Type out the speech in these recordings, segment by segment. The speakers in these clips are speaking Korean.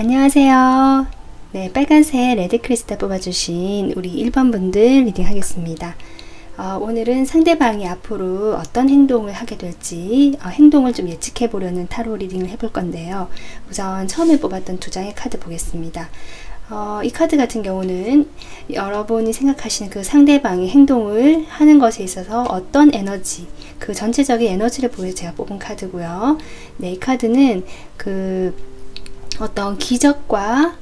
안녕하세요. 네, 빨간색 레드 크리스탈 뽑아주신 우리 1번 분들 리딩 하겠습니다. 오늘은 상대방이 앞으로 어떤 행동을 하게 될지 행동을 좀 예측해 보려는 타로 리딩을 해볼 건데요. 우선 처음에 뽑았던 두 장의 카드 보겠습니다. 이 카드 같은 경우는 여러분이 생각하시는 그 상대방이 행동을 하는 것에 있어서 어떤 에너지, 그 전체적인 에너지를 보여 제가 뽑은 카드고요. 네, 이 카드는 어떤 기적과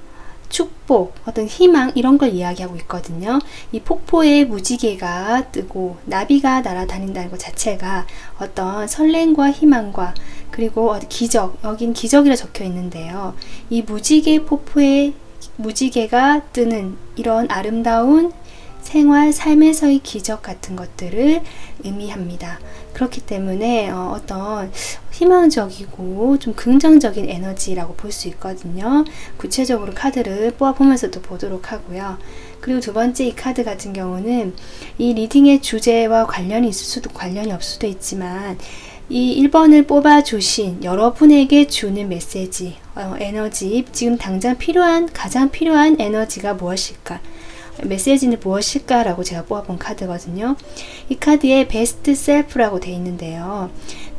축복, 어떤 희망 이런 걸 이야기하고 있거든요. 이 폭포에 무지개가 뜨고 나비가 날아다닌다는 것 자체가 어떤 설렘과 희망과 그리고 기적, 여긴 기적이라 적혀 있는데요. 이 무지개 폭포에 무지개가 뜨는 이런 아름다운 생활, 삶에서의 기적 같은 것들을 의미합니다. 그렇기 때문에 어떤 희망적이고 좀 긍정적인 에너지라고 볼 수 있거든요. 구체적으로 카드를 뽑아보면서도 보도록 하고요. 그리고 두 번째 이 카드 같은 경우는 이 리딩의 주제와 관련이 있을 수도 관련이 없을 수도 있지만 이 1번을 뽑아주신 여러분에게 주는 메시지, 에너지, 지금 당장 가장 필요한 에너지가 무엇일까? 메시지는 무엇일까? 라고 제가 뽑아본 카드거든요. 이 카드에 베스트 셀프라고 되어 있는데요.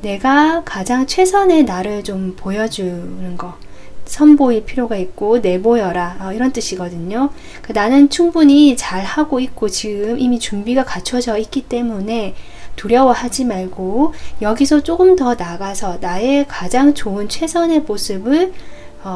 내가 가장 최선의 나를 좀 보여주는 거. 선보일 필요가 있고 내보여라 이런 뜻이거든요. 나는 충분히 잘하고 있고 지금 이미 준비가 갖춰져 있기 때문에 두려워하지 말고 여기서 조금 더 나가서 나의 가장 좋은 최선의 모습을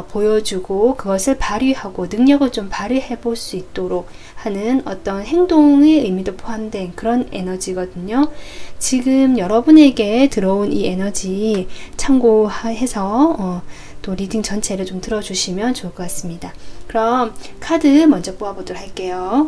보여주고 그것을 발휘하고 능력을 좀 발휘해 볼 수 있도록 하는 어떤 행동의 의미도 포함된 그런 에너지거든요. 지금 여러분에게 들어온 이 에너지 참고해서 또 리딩 전체를 좀 들어주시면 좋을 것 같습니다. 그럼 카드 먼저 뽑아보도록 할게요.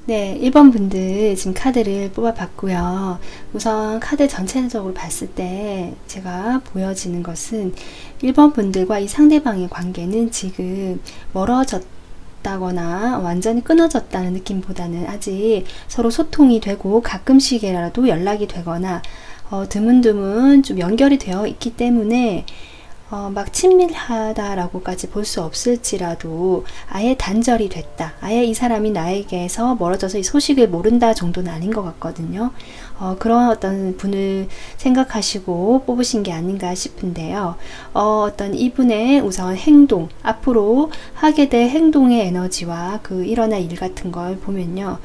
네, 1번 분들 지금 카드를 뽑아봤고요. 우선 카드 전체적으로 봤을 때 제가 보여지는 것은 1번 분들과 이 상대방의 관계는 지금 멀어졌다거나 완전히 끊어졌다는 느낌보다는 아직 서로 소통이 되고 가끔씩이라도 연락이 되거나 드문드문 좀 연결이 되어 있기 때문에 막 친밀하다라고까지 볼 수 없을지라도 아예 단절이 됐다. 아예 이 사람이 나에게서 멀어져서 이 소식을 모른다 정도는 아닌 것 같거든요. 그런 어떤 분을 생각하시고 뽑으신 게 아닌가 싶은데요. 어떤 이분의 우선 행동, 앞으로 하게 될 행동의 에너지와 일어날 일 같은 걸 보면요.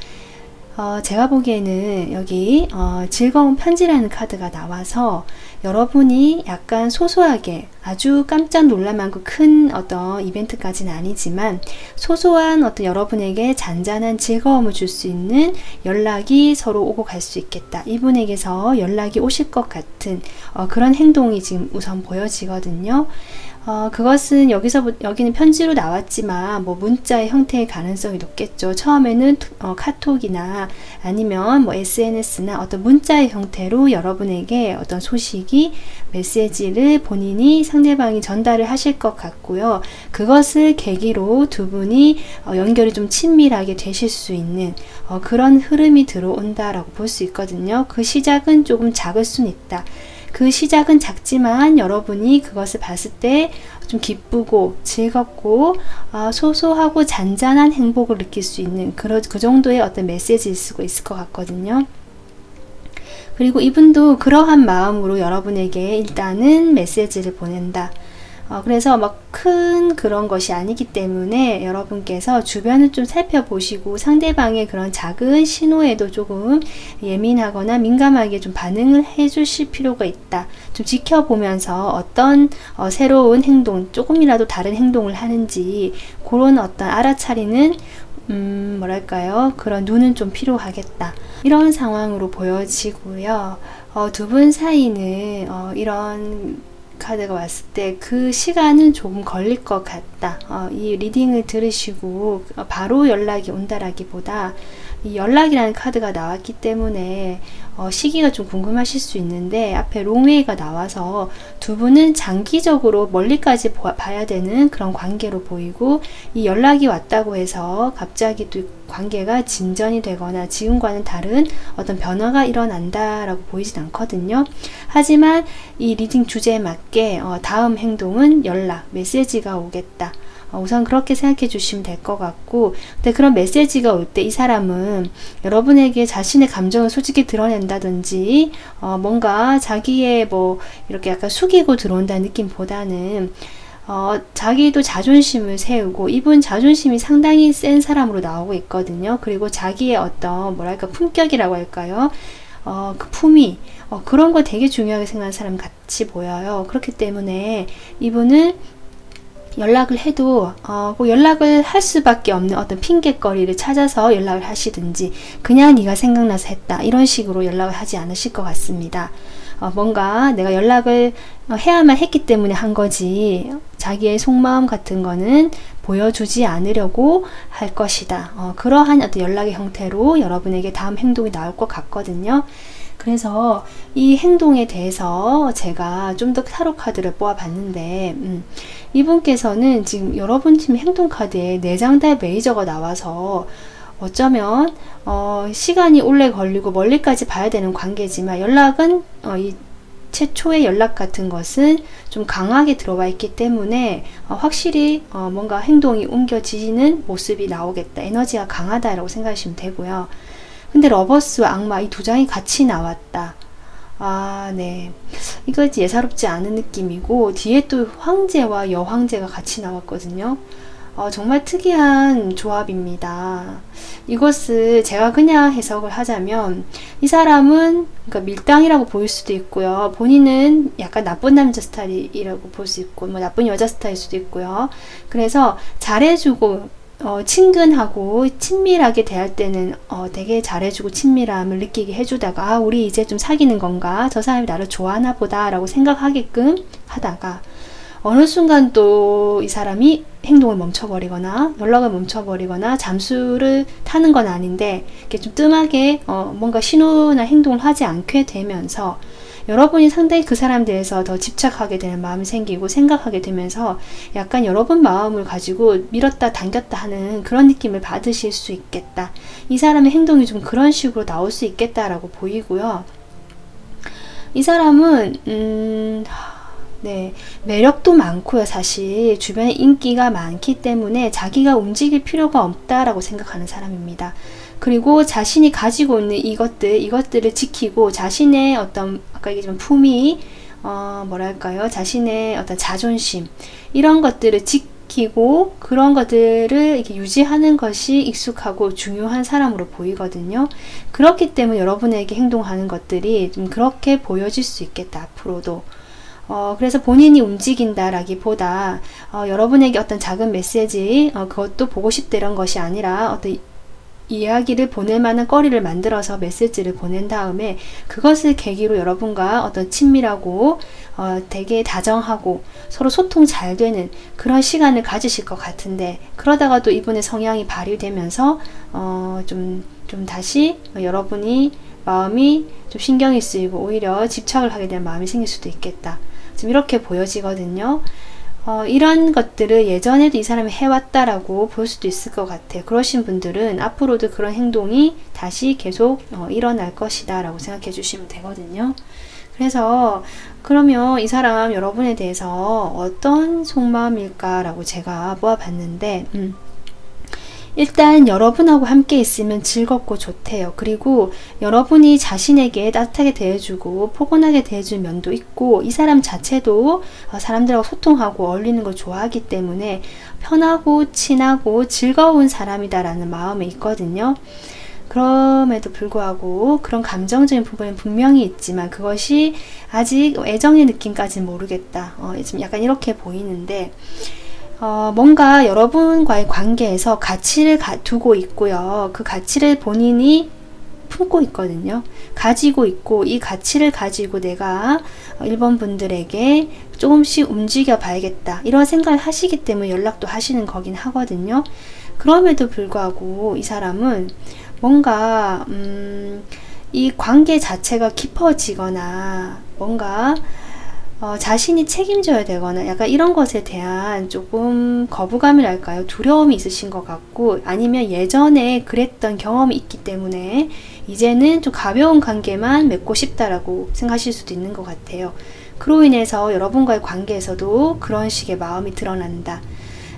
제가 보기에는 여기 즐거운 편지라는 카드가 나와서 여러분이 약간 소소하게 아주 깜짝 놀랄 만큼 큰 어떤 이벤트까지는 아니지만 소소한 어떤 여러분에게 잔잔한 즐거움을 줄 수 있는 연락이 서로 오고 갈 수 있겠다. 이분에게서 연락이 오실 것 같은 그런 행동이 지금 우선 보여지거든요. 그것은 여기는 편지로 나왔지만 문자의 형태의 가능성이 높겠죠. 처음에는 카톡이나 아니면 SNS나 어떤 문자의 형태로 여러분에게 어떤 소식이 메시지를 본인이 상대방이 전달을 하실 것 같고요. 그것을 계기로 두 분이 연결이 좀 친밀하게 되실 수 있는 그런 흐름이 들어온다라고 볼 수 있거든요. 그 시작은 조금 작을 수는 있다. 그 시작은 작지만 여러분이 그것을 봤을 때 좀 기쁘고 즐겁고 소소하고 잔잔한 행복을 느낄 수 있는 그 정도의 어떤 메시지일 수가 있을 것 같거든요. 그리고 이분도 그러한 마음으로 여러분에게 일단은 메시지를 보낸다. 그래서 큰 그런 것이 아니기 때문에 여러분께서 주변을 좀 살펴보시고 상대방의 그런 작은 신호에도 조금 예민하거나 민감하게 좀 반응을 해주실 필요가 있다. 좀 지켜보면서 어떤 새로운 행동, 조금이라도 다른 행동을 하는지 그런 어떤 알아차리는 그런 눈은 좀 필요하겠다. 이런 상황으로 보여지고요. 두 분 사이는 이런 카드가 왔을 때 그 시간은 조금 걸릴 것 같다. 이 리딩을 들으시고 바로 연락이 온다라기보다 이 연락이라는 카드가 나왔기 때문에 시기가 좀 궁금하실 수 있는데, 앞에 롱웨이가 나와서 두 분은 장기적으로 멀리까지 봐야 되는 그런 관계로 보이고, 이 연락이 왔다고 해서 갑자기 또 관계가 진전이 되거나 지금과는 다른 어떤 변화가 일어난다라고 보이진 않거든요. 하지만 이 리딩 주제에 맞게 다음 행동은 연락, 메시지가 오겠다. 우선 그렇게 생각해 주시면 될 것 같고, 근데 그런 메시지가 올 때 이 사람은 여러분에게 자신의 감정을 솔직히 드러낸다든지 뭔가 자기의 뭐 이렇게 약간 숙이고 들어온다는 느낌보다는 자기도 자존심을 세우고, 이분 자존심이 상당히 센 사람으로 나오고 있거든요. 그리고 자기의 어떤 뭐랄까 품격이라고 할까요? 그 품위, 그런 거 되게 중요하게 생각하는 사람 같이 보여요. 그렇기 때문에 이분은 연락을 해도 꼭 연락을 할 수밖에 없는 어떤 핑곗거리를 찾아서 연락을 하시든지, 그냥 네가 생각나서 했다 이런 식으로 연락을 하지 않으실 것 같습니다. 뭔가 내가 연락을 해야만 했기 때문에 한 거지, 자기의 속마음 같은 거는 보여주지 않으려고 할 것이다. 그러한 어떤 연락의 형태로 여러분에게 다음 행동이 나올 것 같거든요. 그래서 이 행동에 대해서 제가 좀 더 타로 카드를 뽑아봤는데, 이분께서는 지금 여러분 팀 행동 카드에 4장 다 메이저가 나와서 어쩌면 시간이 오래 걸리고 멀리까지 봐야 되는 관계지만, 연락은 이 최초의 연락 같은 것은 좀 강하게 들어와 있기 때문에 확실히 뭔가 행동이 옮겨지는 모습이 나오겠다, 에너지가 강하다라고 생각하시면 되고요. 근데 러버스와 악마 이 두 장이 같이 나왔다. 네. 이거 예사롭지 않은 느낌이고, 뒤에 또 황제와 여황제가 같이 나왔거든요. 정말 특이한 조합입니다. 이것을 제가 그냥 해석을 하자면, 이 사람은 그러니까 밀당이라고 보일 수도 있고요. 본인은 약간 나쁜 남자 스타일이라고 볼 수 있고, 뭐 나쁜 여자 스타일일 수도 있고요. 그래서 잘해주고 친근하고 친밀하게 대할 때는 되게 잘해주고 친밀함을 느끼게 해주다가, 우리 이제 좀 사귀는 건가? 저 사람이 나를 좋아하나 보다 라고 생각하게끔 하다가, 어느 순간 또 이 사람이 행동을 멈춰버리거나 연락을 멈춰버리거나 잠수를 타는 건 아닌데, 이렇게 좀 뜸하게 뭔가 신호나 행동을 하지 않게 되면서 여러분이 상당히 그 사람에 대해서 더 집착하게 되는 마음이 생기고 생각하게 되면서 약간 여러분 마음을 가지고 밀었다 당겼다 하는 그런 느낌을 받으실 수 있겠다. 이 사람의 행동이 좀 그런 식으로 나올 수 있겠다라고 보이고요. 이 사람은 네, 매력도 많고요. 사실 주변에 인기가 많기 때문에 자기가 움직일 필요가 없다라고 생각하는 사람입니다. 그리고 자신이 가지고 있는 이것들을 지키고, 자신의 어떤 아까 얘기했지만 품위, 뭐랄까요, 자신의 어떤 자존심, 이런 것들을 지키고 그런 것들을 이렇게 유지하는 것이 익숙하고 중요한 사람으로 보이거든요. 그렇기 때문에 여러분에게 행동하는 것들이 좀 그렇게 보여질 수 있겠다, 앞으로도. 그래서 본인이 움직인다라기보다 여러분에게 어떤 작은 메시지, 그것도 보고 싶다 이런 것이 아니라 어떤 이야기를 보낼 만한 거리를 만들어서 메시지를 보낸 다음에 그것을 계기로 여러분과 어떤 친밀하고 되게 다정하고 서로 소통 잘 되는 그런 시간을 가지실 것 같은데, 그러다가 또 이분의 성향이 발휘되면서 좀 다시 여러분이 마음이 좀 신경이 쓰이고 오히려 집착을 하게 되는 마음이 생길 수도 있겠다. 지금 이렇게 보여지거든요. 이런 것들을 예전에도 이 사람이 해왔다라고 볼 수도 있을 것 같아요. 그러신 분들은 앞으로도 그런 행동이 다시 계속 일어날 것이다 라고 생각해 주시면 되거든요. 그래서 그러면 이 사람 여러분에 대해서 어떤 속마음일까 라고 제가 모아봤는데, 일단 여러분하고 함께 있으면 즐겁고 좋대요. 그리고 여러분이 자신에게 따뜻하게 대해주고 포근하게 대해줄 면도 있고, 이 사람 자체도 사람들하고 소통하고 어울리는 걸 좋아하기 때문에 편하고 친하고 즐거운 사람이다라는 마음이 있거든요. 그럼에도 불구하고 그런 감정적인 부분은 분명히 있지만 그것이 아직 애정의 느낌까지는 모르겠다. 지금 약간 이렇게 보이는데, 뭔가 여러분과의 관계에서 가치를 두고 있고요. 그 가치를 본인이 품고 있거든요. 가지고 있고, 이 가치를 가지고 내가 1번 분들에게 조금씩 움직여 봐야겠다 이런 생각을 하시기 때문에 연락도 하시는 거긴 하거든요. 그럼에도 불구하고 이 사람은 뭔가 이 관계 자체가 깊어지거나 뭔가 자신이 책임져야 되거나 약간 이런 것에 대한 조금 거부감이랄까요? 두려움이 있으신 것 같고, 아니면 예전에 그랬던 경험이 있기 때문에 이제는 좀 가벼운 관계만 맺고 싶다라고 생각하실 수도 있는 것 같아요. 그로 인해서 여러분과의 관계에서도 그런 식의 마음이 드러난다.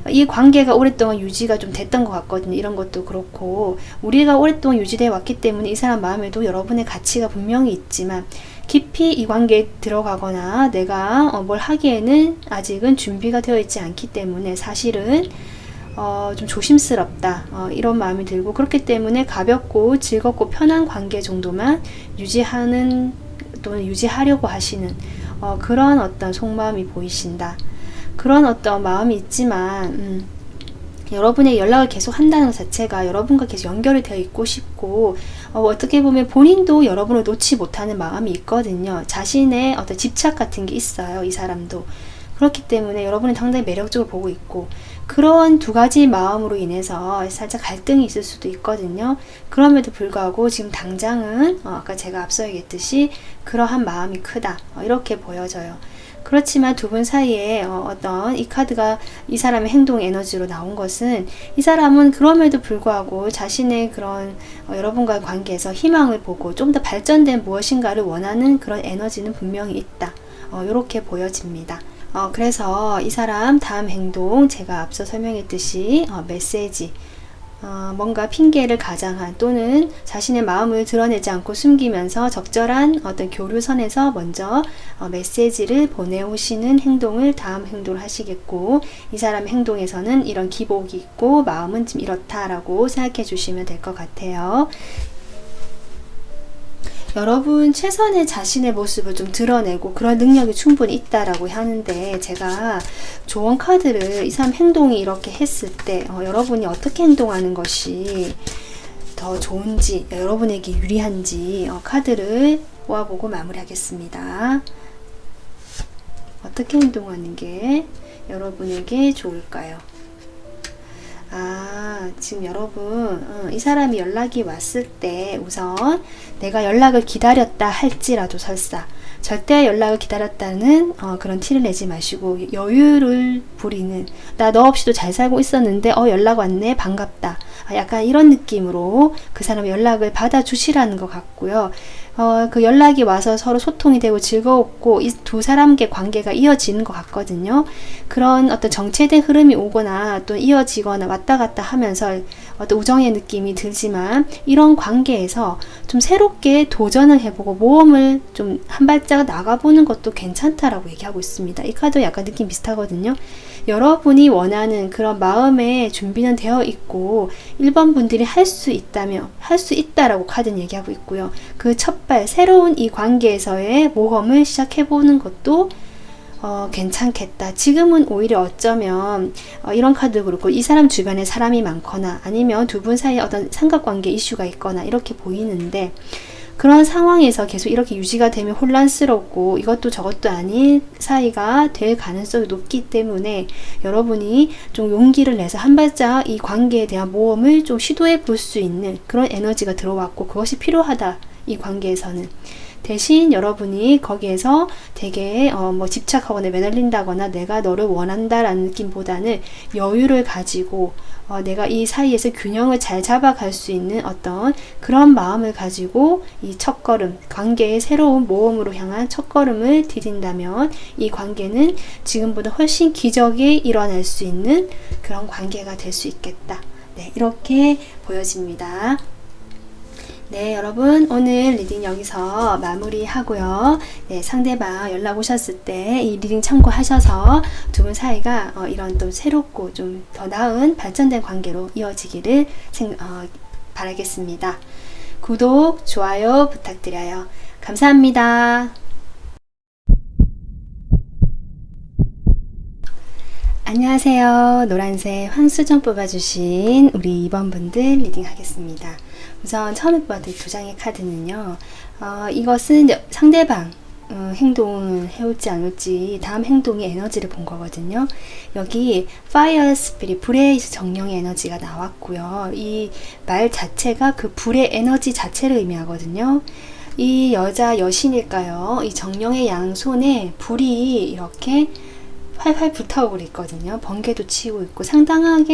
이 관계가 오랫동안 유지가 좀 됐던 것 같거든요. 이런 것도 그렇고, 우리가 오랫동안 유지되어 왔기 때문에 이 사람 마음에도 여러분의 가치가 분명히 있지만, 깊이 이 관계에 들어가거나 내가 뭘 하기에는 아직은 준비가 되어 있지 않기 때문에 사실은 좀 조심스럽다, 이런 마음이 들고, 그렇기 때문에 가볍고 즐겁고 편한 관계 정도만 유지하는 또는 유지하려고 하시는 그런 어떤 속마음이 보이신다. 그런 어떤 마음이 있지만 여러분의 연락을 계속 한다는 것 자체가 여러분과 계속 연결이 되어 있고 싶고, 어떻게 보면 본인도 여러분을 놓지 못하는 마음이 있거든요. 자신의 어떤 집착 같은 게 있어요, 이 사람도. 그렇기 때문에 여러분은 상당히 매력적으로 보고 있고, 그런 두 가지 마음으로 인해서 살짝 갈등이 있을 수도 있거든요. 그럼에도 불구하고 지금 당장은 아까 제가 앞서 얘기했듯이 그러한 마음이 크다, 이렇게 보여져요. 그렇지만 두 분 사이에 어떤 이 카드가 이 사람의 행동 에너지로 나온 것은, 이 사람은 그럼에도 불구하고 자신의 그런 여러분과의 관계에서 희망을 보고 좀 더 발전된 무엇인가를 원하는 그런 에너지는 분명히 있다, 이렇게 보여집니다. 그래서 이 사람 다음 행동, 제가 앞서 설명했듯이 메시지, 뭔가 핑계를 가장한 또는 자신의 마음을 드러내지 않고 숨기면서 적절한 어떤 교류선에서 먼저 메시지를 보내오시는 행동을 다음 행동을 하시겠고, 이 사람의 행동에서는 이런 기복이 있고 마음은 좀 이렇다라고 생각해 주시면 될 것 같아요. 여러분 최선의 자신의 모습을 좀 드러내고 그런 능력이 충분히 있다라고 하는데, 제가 조언 카드를 이 사람 행동이 이렇게 했을 때 여러분이 어떻게 행동하는 것이 더 좋은지, 여러분에게 유리한지 카드를 모아보고 마무리하겠습니다. 어떻게 행동하는 게 여러분에게 좋을까요? 지금 여러분 이 사람이 연락이 왔을 때 우선 내가 연락을 기다렸다 할지라도 설사 절대 연락을 기다렸다는 그런 티를 내지 마시고, 여유를 부리는, 나 너 없이도 잘 살고 있었는데 연락 왔네, 반갑다, 약간 이런 느낌으로 그 사람의 연락을 받아주시라는 것 같고요. 그 연락이 와서 서로 소통이 되고 즐거웠고 이 두 사람의 관계가 이어지는 것 같거든요. 그런 어떤 정체된 흐름이 오거나 또 이어지거나 왔다 갔다 하면서 어떤 우정의 느낌이 들지만, 이런 관계에서 좀 새롭게 도전을 해보고 모험을 좀 한 발짝 나가보는 것도 괜찮다라고 얘기하고 있습니다. 이 카드 약간 느낌 비슷하거든요. 여러분이 원하는 그런 마음의 준비는 되어 있고 1번 분들이 할 수 있다며 할 수 있다라고 카드는 얘기하고 있고요. 그 첫발 새로운 이 관계에서의 모험을 시작해보는 것도 괜찮겠다. 지금은 오히려 어쩌면 이런 카드도 그렇고 이 사람 주변에 사람이 많거나 아니면 두 분 사이에 어떤 삼각관계 이슈가 있거나 이렇게 보이는데, 그런 상황에서 계속 이렇게 유지가 되면 혼란스럽고 이것도 저것도 아닌 사이가 될 가능성이 높기 때문에 여러분이 좀 용기를 내서 한 발짝 이 관계에 대한 모험을 좀 시도해 볼 수 있는 그런 에너지가 들어왔고, 그것이 필요하다, 이 관계에서는. 대신 여러분이 거기에서 되게 집착하거나 매달린다거나 내가 너를 원한다라는 느낌보다는 여유를 가지고 내가 이 사이에서 균형을 잘 잡아갈 수 있는 어떤 그런 마음을 가지고 이 첫걸음, 관계의 새로운 모험으로 향한 첫걸음을 디딘다면 이 관계는 지금보다 훨씬 기적이 일어날 수 있는 그런 관계가 될 수 있겠다. 네, 이렇게 보여집니다. 네, 여러분 오늘 리딩 여기서 마무리하고요. 네, 상대방 연락 오셨을 때 이 리딩 참고하셔서 두 분 사이가 이런 또 새롭고 좀 더 나은 발전된 관계로 이어지기를 바라겠습니다. 구독, 좋아요 부탁드려요. 감사합니다. 안녕하세요. 노란색 황수정 뽑아주신 우리 2번 분들 리딩 하겠습니다. 우선 처음에 뽑아드린 두 장의 카드는요, 이것은 상대방 행동을 해올지 안 올지 다음 행동의 에너지를 본 거거든요. 여기 Fire Spirit, 불의 정령의 에너지가 나왔고요. 이 말 자체가 그 불의 에너지 자체를 의미하거든요. 이 여자 여신일까요? 이 정령의 양손에 불이 이렇게 활활 불타오르고 있거든요. 번개도 치고 있고 상당한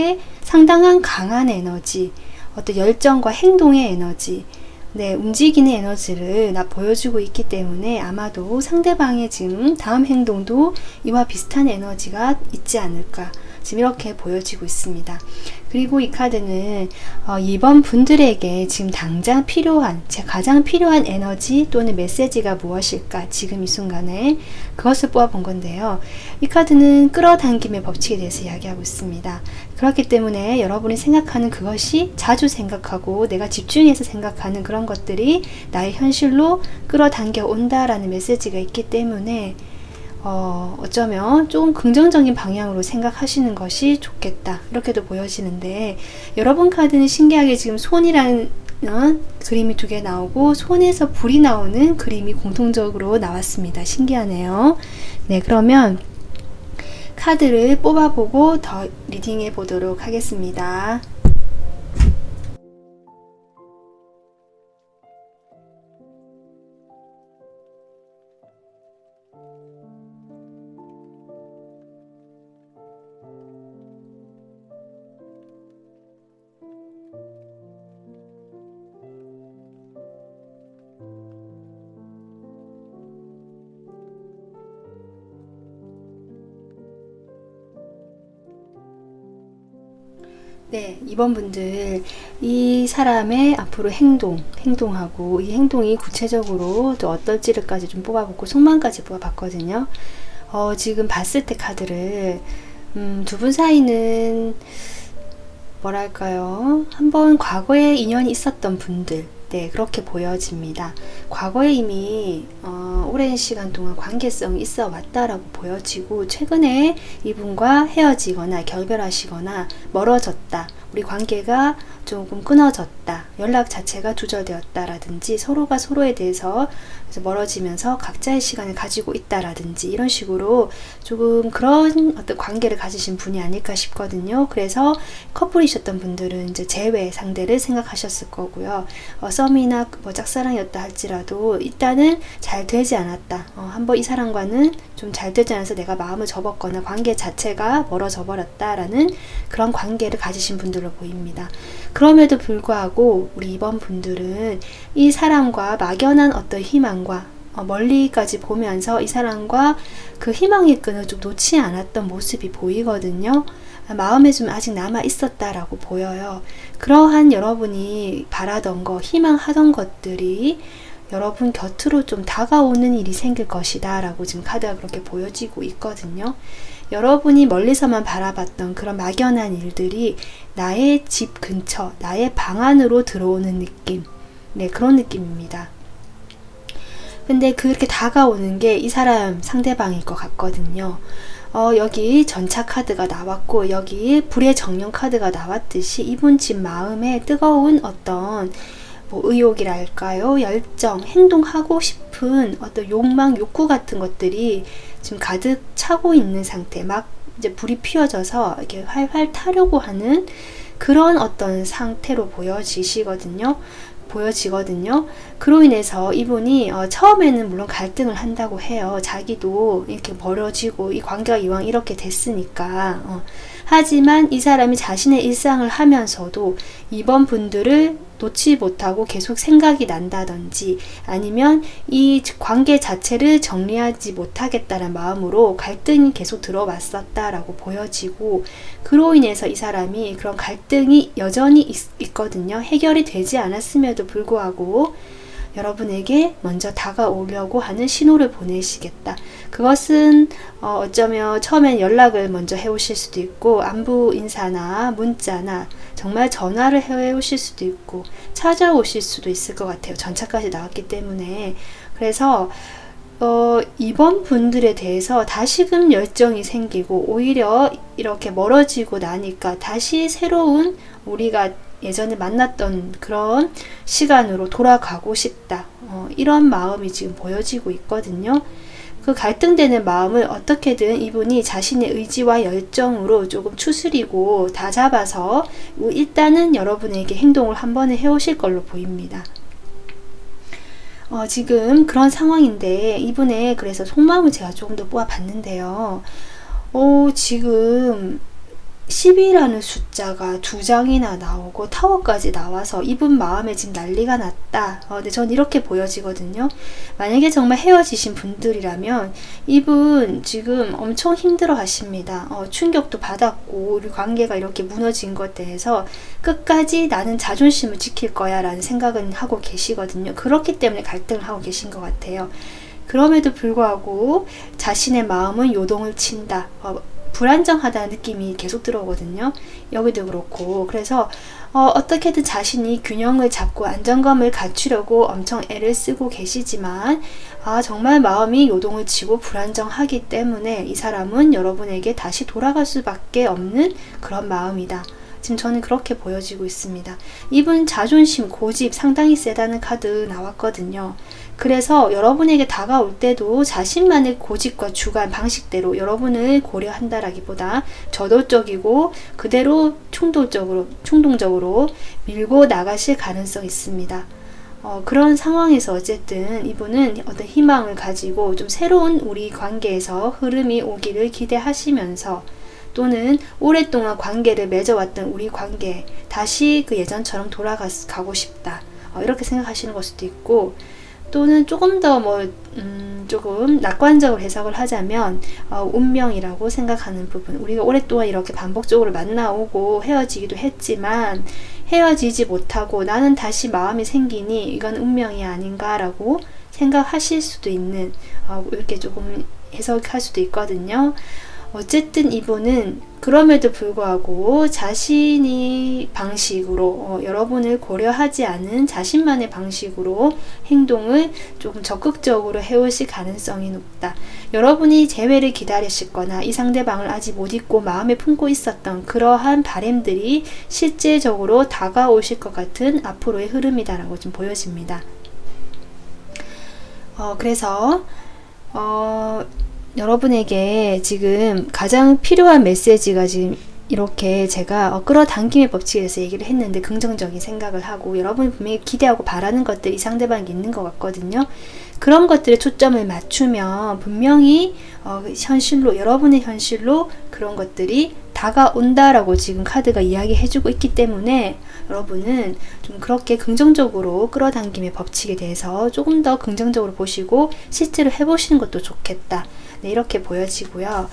강한 에너지, 어떤 열정과 행동의 에너지, 네, 움직이는 에너지를 보여주고 있기 때문에 아마도 상대방의 지금 다음 행동도 이와 비슷한 에너지가 있지 않을까, 지금 이렇게 보여지고 있습니다. 그리고 이 카드는 이번 분들에게 지금 당장 필요한, 가장 필요한 에너지 또는 메시지가 무엇일까, 지금 이 순간에 그것을 뽑아본 건데요. 이 카드는 끌어당김의 법칙에 대해서 이야기하고 있습니다. 그렇기 때문에 여러분이 생각하는 그것이, 자주 생각하고 내가 집중해서 생각하는 그런 것들이 나의 현실로 끌어당겨 온다라는 메시지가 있기 때문에 어쩌면 조금 긍정적인 방향으로 생각하시는 것이 좋겠다, 이렇게도 보여지는데, 여러분 카드는 신기하게 지금 손이라는 그림이 두 개 나오고 손에서 불이 나오는 그림이 공통적으로 나왔습니다. 신기하네요. 네, 그러면 카드를 뽑아보고 더 리딩해 보도록 하겠습니다. 네, 이번 분들, 이 사람의 앞으로 행동하고 이 행동이 구체적으로 또 어떨지를까지 좀 뽑아보고 속마음까지 뽑아봤거든요. 지금 봤을 때 카드를 두 분 사이는 뭐랄까요, 한번 과거에 인연이 있었던 분들, 네, 그렇게 보여집니다. 과거에 이미 오랜 시간 동안 관계성이 있어 왔다라고 보여지고, 최근에 이분과 헤어지거나 결별하시거나 멀어졌다, 우리 관계가 조금 끊어졌다, 연락 자체가 두절되었다라든지 서로가 서로에 대해서 멀어지면서 각자의 시간을 가지고 있다라든지 이런 식으로 조금 그런 어떤 관계를 가지신 분이 아닐까 싶거든요. 그래서 커플이셨던 분들은 이제 재회 상대를 생각하셨을 거고요. 썸이나 뭐 짝사랑이었다 할지라도 일단은 잘 되지 않았다, 한번 이 사람과는 좀 잘 되지 않아서 내가 마음을 접었거나 관계 자체가 멀어져 버렸다라는 그런 관계를 가지신 분들로 보입니다. 그럼에도 불구하고 우리 이번 분들은 이 사람과 막연한 어떤 희망과 멀리까지 보면서 이 사람과 그 희망의 끈을 좀 놓지 않았던 모습이 보이거든요. 마음에 좀 아직 남아 있었다라고 보여요. 그러한 여러분이 바라던 거, 희망하던 것들이 여러분 곁으로 좀 다가오는 일이 생길 것이다 라고 지금 카드가 그렇게 보여지고 있거든요. 여러분이 멀리서만 바라봤던 그런 막연한 일들이 나의 집 근처, 나의 방 안으로 들어오는 느낌, 네, 그런 느낌입니다. 근데 그렇게 다가오는 게 이 사람 상대방일 것 같거든요. 여기 전차 카드가 나왔고 여기 불의 정령 카드가 나왔듯이 이분 집 마음에 뜨거운 어떤 뭐 의욕이랄까요, 열정, 행동하고 싶은 어떤 욕망, 욕구 같은 것들이 지금 가득 차고 있는 상태, 막 이제 불이 피어져서 이렇게 활활 타려고 하는 그런 어떤 상태로 보여지거든요. 그로 인해서 이분이 처음에는 물론 갈등을 한다고 해요. 자기도 이렇게 멀어지고 이 관계가 이왕 이렇게 됐으니까. 하지만 이 사람이 자신의 일상을 하면서도 이번 분들을 놓지 못하고 계속 생각이 난다든지 아니면 이 관계 자체를 정리하지 못하겠다는 마음으로 갈등이 계속 들어왔었다라고 보여지고, 그로 인해서 이 사람이 그런 갈등이 여전히 있거든요. 해결이 되지 않았음에도 불구하고 여러분에게 먼저 다가오려고 하는 신호를 보내시겠다. 그것은 어쩌면 처음엔 연락을 먼저 해오실 수도 있고, 안부 인사나 문자나 정말 전화를 해오실 수도 있고 찾아오실 수도 있을 것 같아요. 전차까지 나왔기 때문에. 그래서 이번 분들에 대해서 다시금 열정이 생기고, 오히려 이렇게 멀어지고 나니까 다시 새로운 우리가 예전에 만났던 그런 시간으로 돌아가고 싶다. 이런 마음이 지금 보여지고 있거든요. 그 갈등되는 마음을 어떻게든 이분이 자신의 의지와 열정으로 조금 추스리고 다 잡아서 일단은 여러분에게 행동을 한 번에 해오실 걸로 보입니다. 지금 그런 상황인데 이분의 그래서 속마음을 제가 조금 더 뽑아봤는데요. 지금 10이라는 숫자가 2장이나 나오고 타워까지 나와서 이분 마음에 지금 난리가 났다. 근데 전 이렇게 보여지거든요. 만약에 정말 헤어지신 분들이라면 이분 지금 엄청 힘들어 하십니다. 충격도 받았고 우리 관계가 이렇게 무너진 것에 대해서 끝까지 나는 자존심을 지킬 거야 라는 생각은 하고 계시거든요. 그렇기 때문에 갈등을 하고 계신 것 같아요. 그럼에도 불구하고 자신의 마음은 요동을 친다. 불안정하다는 느낌이 계속 들어오거든요. 여기도 그렇고. 그래서 어떻게든 자신이 균형을 잡고 안정감을 갖추려고 엄청 애를 쓰고 계시지만 정말 마음이 요동을 치고 불안정하기 때문에 이 사람은 여러분에게 다시 돌아갈 수밖에 없는 그런 마음이다. 지금 저는 그렇게 보여지고 있습니다. 이분 자존심, 고집 상당히 세다는 카드 나왔거든요. 그래서 여러분에게 다가올 때도 자신만의 고집과 주관 방식대로 여러분을 고려한다라기보다 저돌적이고 그대로 충동적으로 밀고 나가실 가능성이 있습니다. 그런 상황에서 어쨌든 이분은 어떤 희망을 가지고 좀 새로운 우리 관계에서 흐름이 오기를 기대하시면서 또는 오랫동안 관계를 맺어왔던 우리 관계 다시 그 예전처럼 돌아가고 싶다. 이렇게 생각하시는 걸 수도 있고 또는 조금 더 조금 낙관적으로 해석을 하자면 운명이라고 생각하는 부분, 우리가 오랫동안 이렇게 반복적으로 만나오고 헤어지기도 했지만 헤어지지 못하고 나는 다시 마음이 생기니 이건 운명이 아닌가라고 생각하실 수도 있는 이렇게 조금 해석할 수도 있거든요. 어쨌든 이분은 그럼에도 불구하고 자신이 방식으로 여러분을 고려하지 않은 자신만의 방식으로 행동을 조금 적극적으로 해오실 가능성이 높다. 여러분이 재회를 기다리시거나 이 상대방을 아직 못 잊고 마음에 품고 있었던 그러한 바램들이 실제적으로 다가오실 것 같은 앞으로의 흐름이다라고 좀 보여집니다. 그래서 여러분에게 지금 가장 필요한 메시지가 지금 이렇게 제가 끌어당김의 법칙에 대해서 얘기를 했는데 긍정적인 생각을 하고 여러분이 분명히 기대하고 바라는 것들이 상대방에게 있는 것 같거든요. 그런 것들에 초점을 맞추면 분명히 현실로 여러분의 현실로 그런 것들이 다가온다라고 지금 카드가 이야기해주고 있기 때문에 여러분은 좀 그렇게 긍정적으로 끌어당김의 법칙에 대해서 조금 더 긍정적으로 보시고 실제로 해보시는 것도 좋겠다. 네, 이렇게 보여지고요.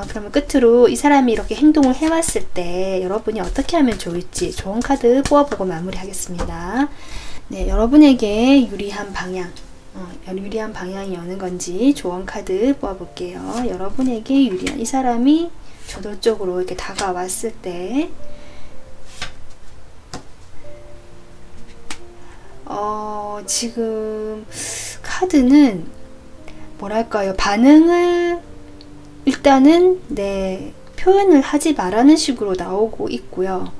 그러면 끝으로 이 사람이 이렇게 행동을 해왔을 때 여러분이 어떻게 하면 좋을지 좋은 카드 뽑아보고 마무리하겠습니다. 네, 여러분에게 유리한 방향, 유리한 방향이 어느 건지 조언 카드 뽑아볼게요. 여러분에게 유리한 이 사람이 저돌적으로 이렇게 다가왔을 때 지금 카드는 뭐랄까요, 반응을 일단은 표현을 하지 말라는 식으로 나오고 있고요.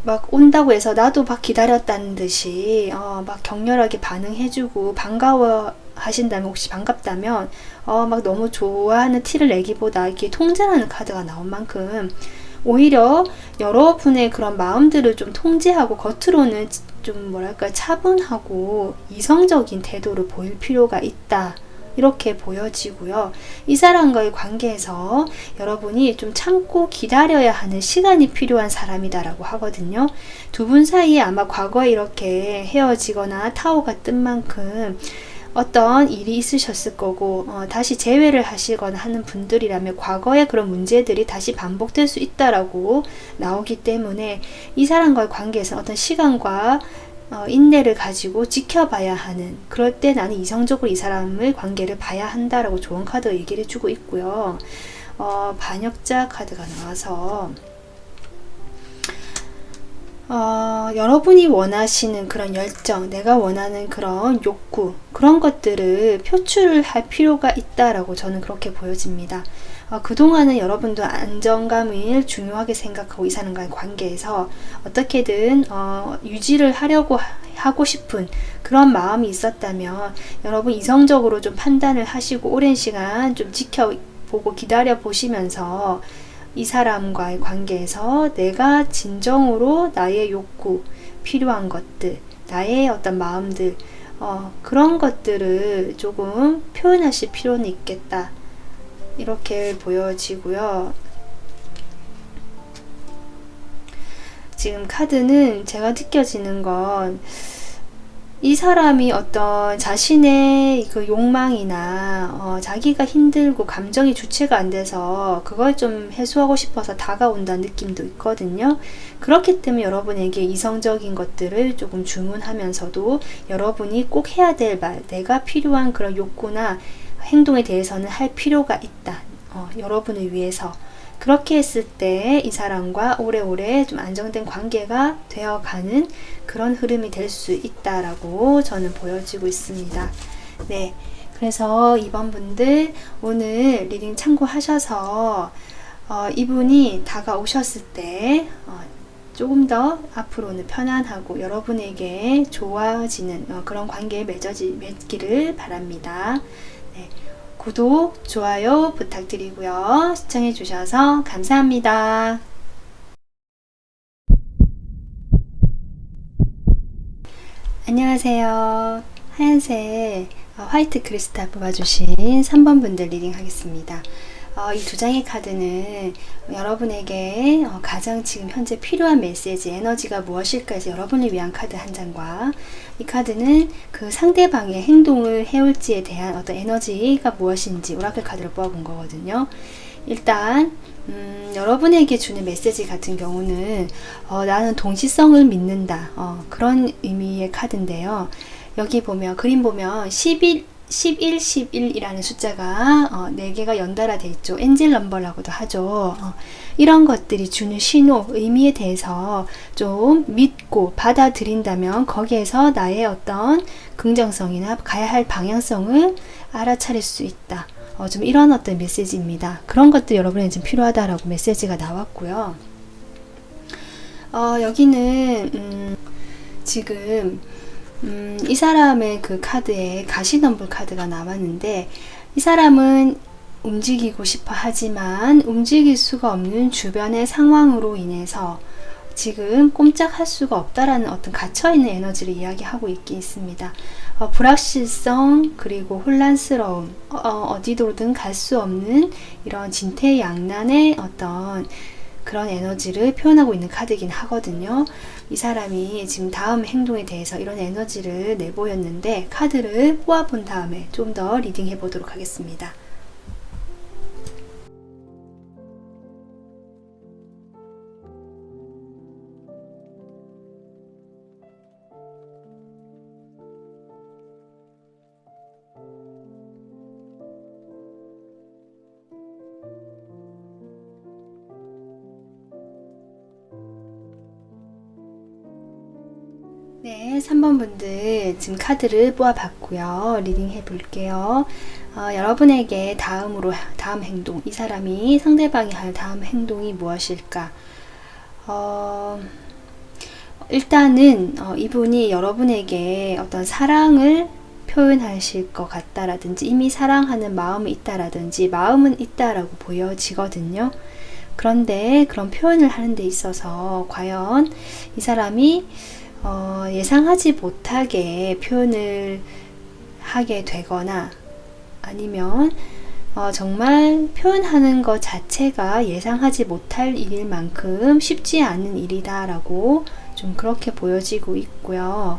막 온다고 해서 나도 막 기다렸다는 듯이 막 격렬하게 반응해주고 반가워 하신다면, 혹시 반갑다면 막 너무 좋아하는 티를 내기보다 이렇게 통제하는 카드가 나온 만큼 오히려 여러분의 그런 마음들을 좀 통제하고 겉으로는 좀 뭐랄까 차분하고 이성적인 태도를 보일 필요가 있다. 이렇게 보여지고요. 이 사람과의 관계에서 여러분이 좀 참고 기다려야 하는 시간이 필요한 사람이다라고 하거든요. 두 분 사이에 아마 과거에 이렇게 헤어지거나 타오가 뜬 만큼 어떤 일이 있으셨을 거고 다시 재회를 하시거나 하는 분들이라면 과거의 그런 문제들이 다시 반복될 수 있다라고 나오기 때문에 이 사람과의 관계에서 어떤 시간과 인내를 가지고 지켜봐야 하는, 그럴 때 나는 이성적으로 이 사람을 관계를 봐야 한다라고 좋은 카드가 얘기를 해주고 있고요. 반역자 카드가 나와서 여러분이 원하시는 그런 열정, 내가 원하는 그런 욕구, 그런 것들을 표출을 할 필요가 있다라고 저는 그렇게 보여집니다. 그동안은 여러분도 안정감을 중요하게 생각하고 이 사람과의 관계에서 어떻게든 유지를 하려고 하고 싶은 그런 마음이 있었다면 여러분 이성적으로 좀 판단을 하시고 오랜 시간 좀 지켜보고 기다려 보시면서 이 사람과의 관계에서 내가 진정으로 나의 욕구, 필요한 것들, 나의 어떤 마음들, 그런 것들을 조금 표현하실 필요는 있겠다. 이렇게 보여지고요. 지금 카드는 제가 느껴지는 건 이 사람이 어떤 자신의 그 욕망이나 자기가 힘들고 감정이 주체가 안 돼서 그걸 좀 해소하고 싶어서 다가온다는 느낌도 있거든요. 그렇기 때문에 여러분에게 이성적인 것들을 조금 주문하면서도 여러분이 꼭 해야 될 말, 내가 필요한 그런 욕구나 행동에 대해서는 할 필요가 있다. 여러분을 위해서. 그렇게 했을 때 이 사람과 오래오래 좀 안정된 관계가 되어가는 그런 흐름이 될 수 있다라고 저는 보여지고 있습니다. 네. 그래서 이번 분들 오늘 리딩 참고하셔서 이분이 다가오셨을 때 조금 더 앞으로는 편안하고 여러분에게 좋아지는 그런 관계에 맺기를 바랍니다. 네. 구독, 좋아요 부탁드리고요. 시청해 주셔서 감사합니다. 안녕하세요. 하얀색 화이트 크리스탈 뽑아주신 3번 분들 리딩 하겠습니다. 이 두 장의 카드는 여러분에게 가장 지금 현재 필요한 메시지, 에너지가 무엇일까 해서 여러분을 위한 카드 한 장과 이 카드는 그 상대방의 행동을 해올지에 대한 어떤 에너지가 무엇인지 오라클 카드를 뽑아본 거거든요. 일단 여러분에게 주는 메시지 같은 경우는 나는 동시성을 믿는다. 그런 의미의 카드인데요. 여기 보면 그림 보면 11이라는 숫자가 4개가 연달아 되어 있죠. 엔젤 넘버라고도 하죠. 이런 것들이 주는 신호, 의미에 대해서 좀 믿고 받아들인다면 거기에서 나의 어떤 긍정성이나 가야 할 방향성을 알아차릴 수 있다. 좀 이런 어떤 메시지입니다. 그런 것도 여러분에게 좀 필요하다라고 메시지가 나왔고요. 여기는 지금 이 사람의 그 카드에 가시덤불 카드가 나왔는데 이 사람은 움직이고 싶어 하지만 움직일 수가 없는 주변의 상황으로 인해서 지금 꼼짝할 수가 없다라는 어떤 갇혀있는 에너지를 이야기하고 있습니다. 불확실성 그리고 혼란스러움, 어디로든 갈 수 없는 이런 진퇴양난의 어떤 그런 에너지를 표현하고 있는 카드이긴 하거든요. 이 사람이 지금 다음 행동에 대해서 이런 에너지를 내보였는데 카드를 뽑아본 다음에 좀 더 리딩 해보도록 하겠습니다. 네, 3번 분들 지금 카드를 뽑아봤고요. 리딩 해볼게요. 여러분에게 다음 행동, 이 사람이 상대방이 할 다음 행동이 무엇일까? 일단은 이분이 여러분에게 어떤 사랑을 표현하실 것 같다라든지 이미 사랑하는 마음이 있다라든지 마음은 있다라고 보여지거든요. 그런데 그런 표현을 하는 데 있어서 과연 이 사람이 예상하지 못하게 표현을 하게 되거나 아니면 정말 표현하는 것 자체가 예상하지 못할 일일 만큼 쉽지 않은 일이다 라고 좀 그렇게 보여지고 있고요.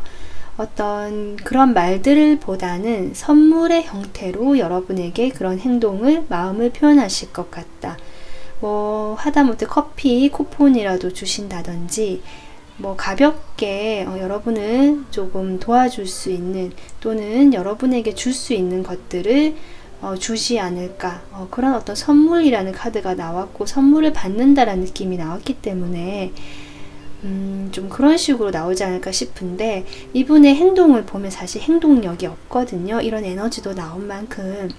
어떤 그런 말들 보다는 선물의 형태로 여러분에게 그런 행동을, 마음을 표현하실 것 같다. 하다못해 커피 쿠폰이라도 주신다든지 가볍게 여러분을 조금 도와줄 수 있는 또는 여러분에게 줄 수 있는 것들을 주지 않을까, 그런 어떤 선물이라는 카드가 나왔고 선물을 받는다라는 느낌이 나왔기 때문에 좀 그런 식으로 나오지 않을까 싶은데, 이분의 행동을 보면 사실 행동력이 없거든요. 이런 에너지도 나온 만큼.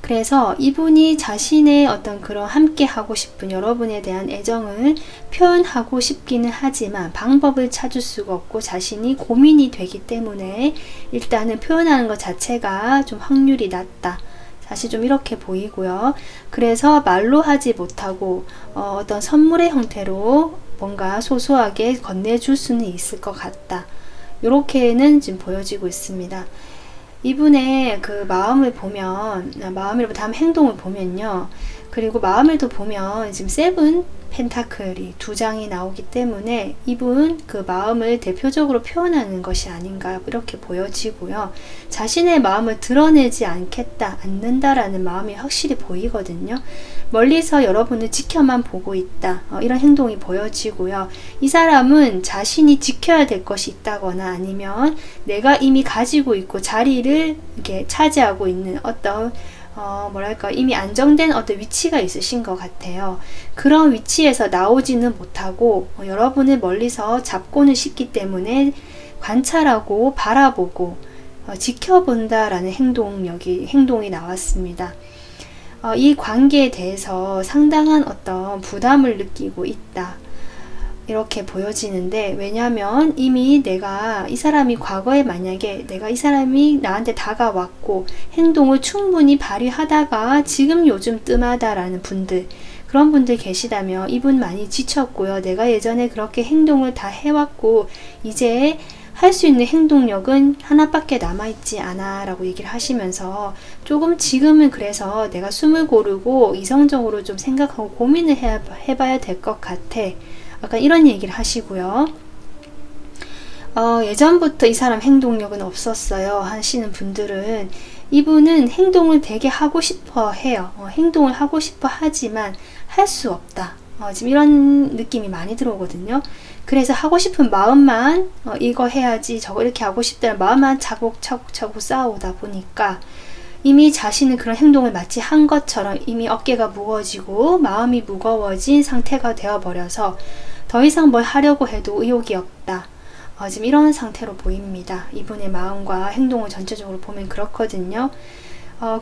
그래서 이분이 자신의 어떤 그런 함께 하고 싶은 여러분에 대한 애정을 표현하고 싶기는 하지만 방법을 찾을 수가 없고 자신이 고민이 되기 때문에 일단은 표현하는 것 자체가 좀 확률이 낮다. 사실 좀 이렇게 보이고요. 그래서 말로 하지 못하고 어떤 선물의 형태로 뭔가 소소하게 건네줄 수는 있을 것 같다. 이렇게는 지금 보여지고 있습니다. 이분의 그 마음을 보면, 마음이라고 다음 행동을 보면요. 그리고 마음을 또 보면 지금 세븐 펜타클이 2장이 나오기 때문에 이분 그 마음을 대표적으로 표현하는 것이 아닌가 이렇게 보여지고요. 자신의 마음을 드러내지 않는다라는 마음이 확실히 보이거든요. 멀리서 여러분을 지켜만 보고 있다. 이런 행동이 보여지고요. 이 사람은 자신이 지켜야 될 것이 있다거나 아니면 내가 이미 가지고 있고 자리를 이렇게 차지하고 있는 어떤 뭐랄까 이미 안정된 어떤 위치가 있으신 것 같아요. 그런 위치에서 나오지는 못하고 여러분을 멀리서 잡고는 싶기 때문에 관찰하고 바라보고 지켜본다라는 행동이 나왔습니다. 이 관계에 대해서 상당한 어떤 부담을 느끼고 있다. 이렇게 보여지는데, 왜냐하면 이미 내가 이 사람이 과거에 만약에 내가 이 사람이 나한테 다가왔고 행동을 충분히 발휘하다가 지금 요즘 뜸하다라는 분들, 그런 분들 계시다면 이분 많이 지쳤고요. 내가 예전에 그렇게 행동을 다 해왔고 이제 할 수 있는 행동력은 하나밖에 남아있지 않아 라고 얘기를 하시면서 조금 지금은 그래서 내가 숨을 고르고 이성적으로 좀 생각하고 고민을 해봐야 될 것 같아. 약간 이런 얘기를 하시고요. 예전부터 이 사람 행동력은 없었어요 하시는 분들은 이분은 행동을 되게 하고 싶어 해요. 행동을 하고 싶어 하지만 할 수 없다. 지금 이런 느낌이 많이 들어오거든요. 그래서 하고 싶은 마음만 이거 해야지 저거 이렇게 하고 싶다는 마음만 차곡차곡 쌓아오다 보니까 이미 자신은 그런 행동을 마치 한 것처럼 이미 어깨가 무거워지고 마음이 무거워진 상태가 되어버려서 더 이상 뭘 하려고 해도 의욕이 없다. 지금 이런 상태로 보입니다. 이분의 마음과 행동을 전체적으로 보면 그렇거든요.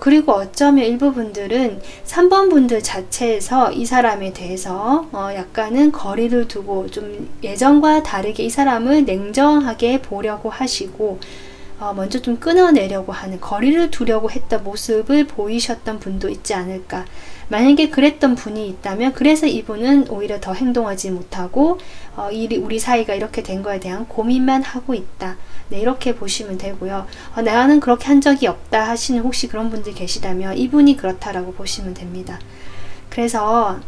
그리고 어쩌면 일부 분들은 3번 분들 자체에서 이 사람에 대해서 약간은 거리를 두고 좀 예전과 다르게 이 사람을 냉정하게 보려고 하시고 먼저 좀 끊어내려고 하는, 거리를 두려고 했던 모습을 보이셨던 분도 있지 않을까. 만약에 그랬던 분이 있다면 그래서 이분은 오히려 더 행동하지 못하고 우리 사이가 이렇게 된 거에 대한 고민만 하고 있다. 네, 이렇게 보시면 되고요. 나는 그렇게 한 적이 없다 하시는 혹시 그런 분들 계시다면 이분이 그렇다라고 보시면 됩니다. 그래서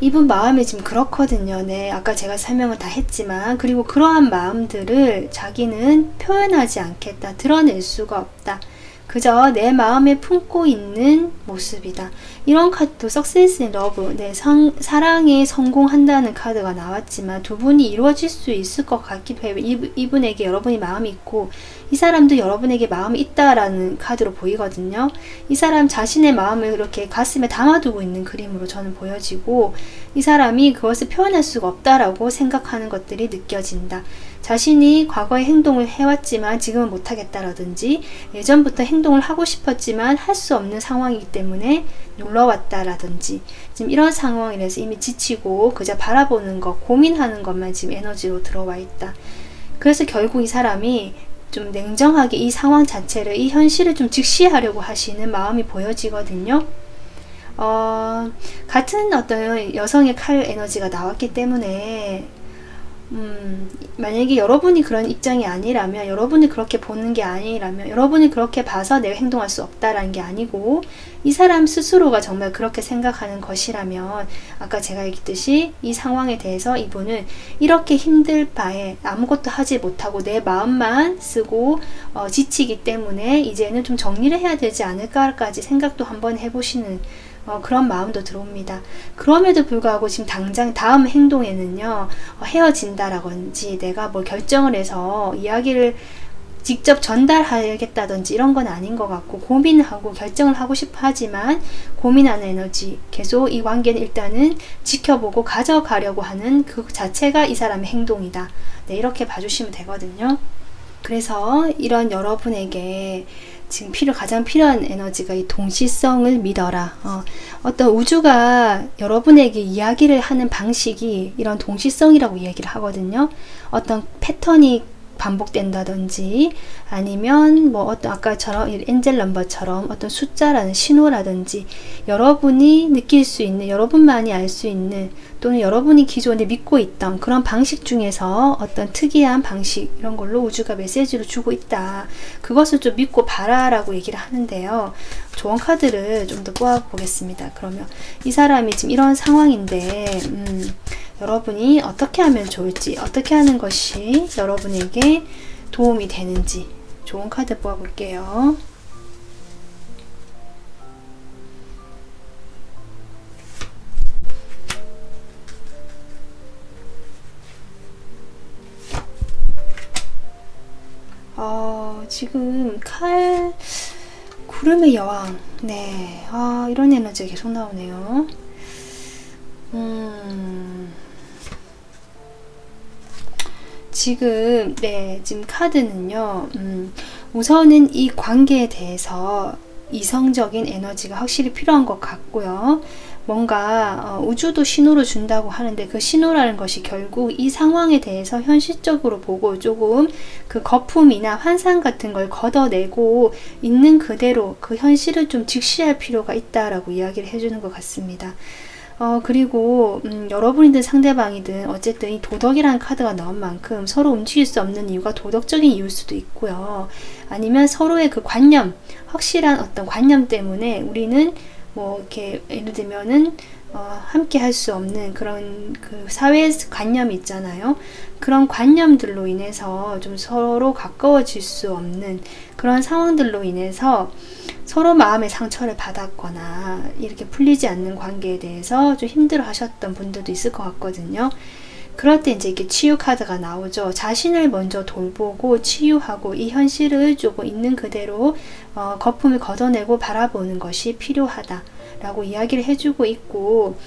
이분 마음이 지금 그렇거든요. 네, 아까 제가 설명을 다 했지만, 그리고 그러한 마음들을 자기는 표현하지 않겠다, 드러낼 수가 없다. 그저 내 마음에 품고 있는 모습이다. 이런 카드도 Success in Love, 네, 사랑에 성공한다는 카드가 나왔지만 두 분이 이루어질 수 있을 것 같기도 해요. 이분에게 여러분이 마음이 있고 이 사람도 여러분에게 마음이 있다라는 카드로 보이거든요. 이 사람 자신의 마음을 이렇게 가슴에 담아두고 있는 그림으로 저는 보여지고 이 사람이 그것을 표현할 수가 없다라고 생각하는 것들이 느껴진다. 자신이 과거에 행동을 해왔지만 지금은 못하겠다라든지 예전부터 행동을 하고 싶었지만 할 수 없는 상황이기 때문에 놀러왔다라든지 지금 이런 상황이라서 이미 지치고 그저 바라보는 것, 고민하는 것만 지금 에너지로 들어와 있다. 그래서 결국 이 사람이 좀 냉정하게 이 상황 자체를, 이 현실을 좀 직시하려고 하시는 마음이 보여지거든요. 같은 어떤 여성의 칼 에너지가 나왔기 때문에 만약에 여러분이 그런 입장이 아니라면, 여러분이 그렇게 보는 게 아니라면, 여러분이 그렇게 봐서 내가 행동할 수 없다라는 게 아니고 이 사람 스스로가 정말 그렇게 생각하는 것이라면 아까 제가 얘기했듯이 이 상황에 대해서 이분은 이렇게 힘들 바에 아무것도 하지 못하고 내 마음만 쓰고 지치기 때문에 이제는 좀 정리를 해야 되지 않을까까지 생각도 한번 해보시는 그런 마음도 들어옵니다. 그럼에도 불구하고 지금 당장 다음 행동에는요, 헤어진다라든지 내가 뭘 결정을 해서 이야기를 직접 전달하겠다든지 이런 건 아닌 것 같고, 고민하고 결정을 하고 싶어 하지만 고민하는 에너지, 계속 이 관계는 일단은 지켜보고 가져가려고 하는 그 자체가 이 사람의 행동이다. 네, 이렇게 봐주시면 되거든요. 그래서 이런 여러분에게 지금 가장 필요한 에너지가 이 동시성을 믿어라. 어떤 우주가 여러분에게 이야기를 하는 방식이 이런 동시성이라고 이야기를 하거든요. 어떤 패턴이 반복된다든지, 아니면 뭐 어떤 아까처럼 엔젤 넘버처럼 어떤 숫자라는 신호라든지, 여러분이 느낄 수 있는, 여러분만이 알 수 있는, 또는 여러분이 기존에 믿고 있던 그런 방식 중에서 어떤 특이한 방식, 이런 걸로 우주가 메시지를 주고 있다. 그것을 좀 믿고 봐라 라고 얘기를 하는데요. 조언 카드를 좀 더 뽑아 보겠습니다. 그러면 이 사람이 지금 이런 상황인데, 여러분이 어떻게 하면 좋을지, 어떻게 하는 것이 여러분에게 도움이 되는지 좋은 카드 뽑아볼게요. 지금 구름의 여왕. 네, 이런 에너지가 계속 나오네요. 지금 카드는요, 우선은 이 관계에 대해서 이성적인 에너지가 확실히 필요한 것 같고요. 뭔가 우주도 신호를 준다고 하는데, 그 신호라는 것이 결국 이 상황에 대해서 현실적으로 보고 조금 그 거품이나 환상 같은 걸 걷어내고 있는 그대로 그 현실을 좀 직시할 필요가 있다라고 이야기를 해주는 것 같습니다. 그리고 여러분이든 상대방이든 어쨌든 이 도덕이라는 카드가 나온 만큼 서로 움직일 수 없는 이유가 도덕적인 이유일 수도 있고요. 아니면 서로의 그 관념, 확실한 어떤 관념 때문에 우리는 뭐 이렇게 예를 들면은 함께 할 수 없는 그런 그 사회 관념이 있잖아요. 그런 관념들로 인해서 좀 서로 가까워질 수 없는 그런 상황들로 인해서 서로 마음의 상처를 받았거나 이렇게 풀리지 않는 관계에 대해서 좀 힘들어 하셨던 분들도 있을 것 같거든요. 그럴 때 이제 이렇게 치유 카드가 나오죠. 자신을 먼저 돌보고 치유하고 이 현실을 조금 있는 그대로 거품을 걷어내고 바라보는 것이 필요하다라고 이야기를 해주고 있고,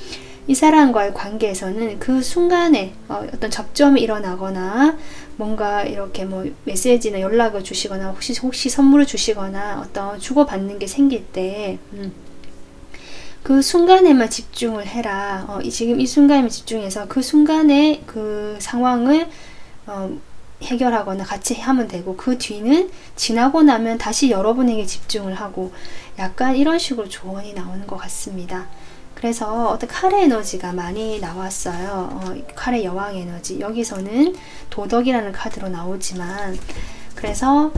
이 사람과의 관계에서는 그 순간에 어떤 접점이 일어나거나 뭔가 이렇게 뭐 메시지나 연락을 주시거나 혹시 선물을 주시거나 어떤 주고받는 게 생길 때 그 순간에만 집중을 해라. 지금 이 순간에만 집중해서 그 순간에 그 상황을 해결하거나 같이 하면 되고, 그 뒤는 지나고 나면 다시 여러분에게 집중을 하고, 약간 이런 식으로 조언이 나오는 것 같습니다. 그래서 어떤 칼의 에너지가 많이 나왔어요. 칼의 여왕 에너지. 여기서는 도덕이라는 카드로 나오지만, 그래서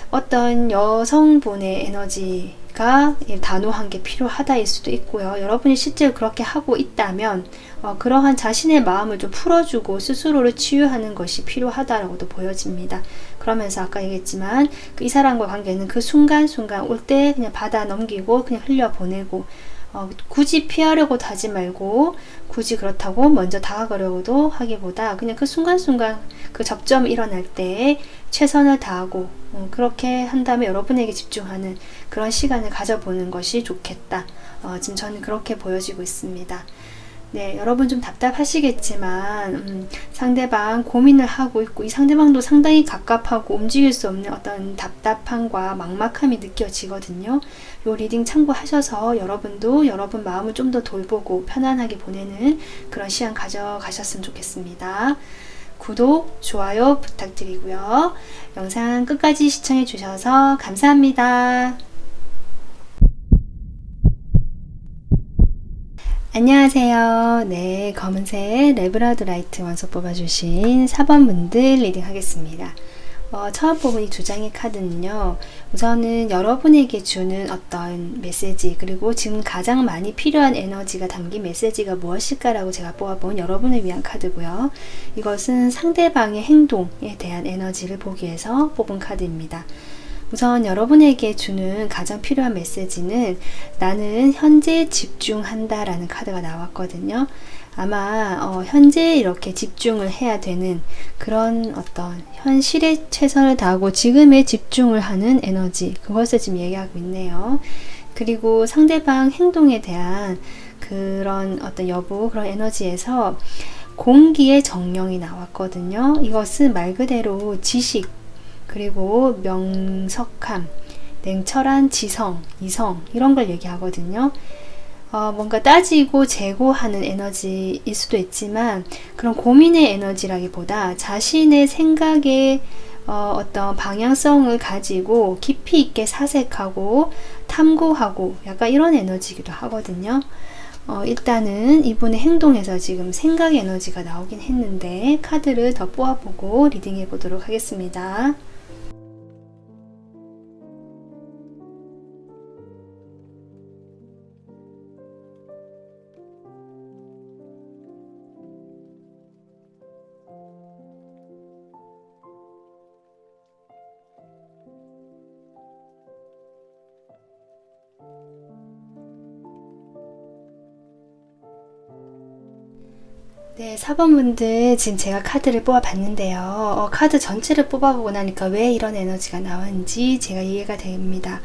어떤 여성분의 에너지가 단호한 게 필요하다일 수도 있고요. 여러분이 실제로 그렇게 하고 있다면 그러한 자신의 마음을 좀 풀어주고 스스로를 치유하는 것이 필요하다라고도 보여집니다. 그러면서 아까 얘기했지만 이 사람과 관계는 그 순간순간 올 때 그냥 받아 넘기고 그냥 흘려보내고, 굳이 피하려고도 하지 말고 굳이 그렇다고 먼저 다가가려고도 하기보다 그냥 그 순간순간 그 접점이 일어날 때 최선을 다하고 그렇게 한 다음에 여러분에게 집중하는 그런 시간을 가져보는 것이 좋겠다. 지금 저는 그렇게 보여지고 있습니다. 네, 여러분 좀 답답하시겠지만 상대방 고민을 하고 있고, 이 상대방도 상당히 갑갑하고 움직일 수 없는 어떤 답답함과 막막함이 느껴지거든요. 요 리딩 참고하셔서 여러분도 여러분 마음을 좀 더 돌보고 편안하게 보내는 그런 시간 가져가셨으면 좋겠습니다. 구독, 좋아요 부탁드리고요. 영상 끝까지 시청해 주셔서 감사합니다. 안녕하세요. 네, 검은색 레브라도 라이트 원소 뽑아주신 4번 분들 리딩 하겠습니다. 처음 뽑은 이 두 장의 카드는요, 우선은 여러분에게 주는 어떤 메시지, 그리고 지금 가장 많이 필요한 에너지가 담긴 메시지가 무엇일까라고 제가 뽑아본 여러분을 위한 카드고요. 이것은 상대방의 행동에 대한 에너지를 보기 위해서 뽑은 카드입니다. 우선 여러분에게 주는 가장 필요한 메시지는 나는 현재에 집중한다 라는 카드가 나왔거든요. 아마 현재 이렇게 집중을 해야 되는 그런 어떤 현실에 최선을 다하고 지금에 집중을 하는 에너지, 그것을 지금 얘기하고 있네요. 그리고 상대방 행동에 대한 그런 어떤 여부, 그런 에너지에서 공기의 정령이 나왔거든요. 이것은 말 그대로 지식, 그리고 명석함, 냉철한 지성, 이성, 이런 걸 얘기하거든요. 뭔가 따지고 재고하는 에너지일 수도 있지만 그런 고민의 에너지라기보다 자신의 생각에 어떤 방향성을 가지고 깊이 있게 사색하고 탐구하고 약간 이런 에너지이기도 하거든요. 일단은 이분의 행동에서 지금 생각 에너지가 나오긴 했는데 카드를 더 뽑아보고 리딩해 보도록 하겠습니다. 네, 4번분들 지금 제가 카드를 뽑아봤는데요. 카드 전체를 뽑아보고 나니까 왜 이런 에너지가 나왔는지 제가 이해가 됩니다.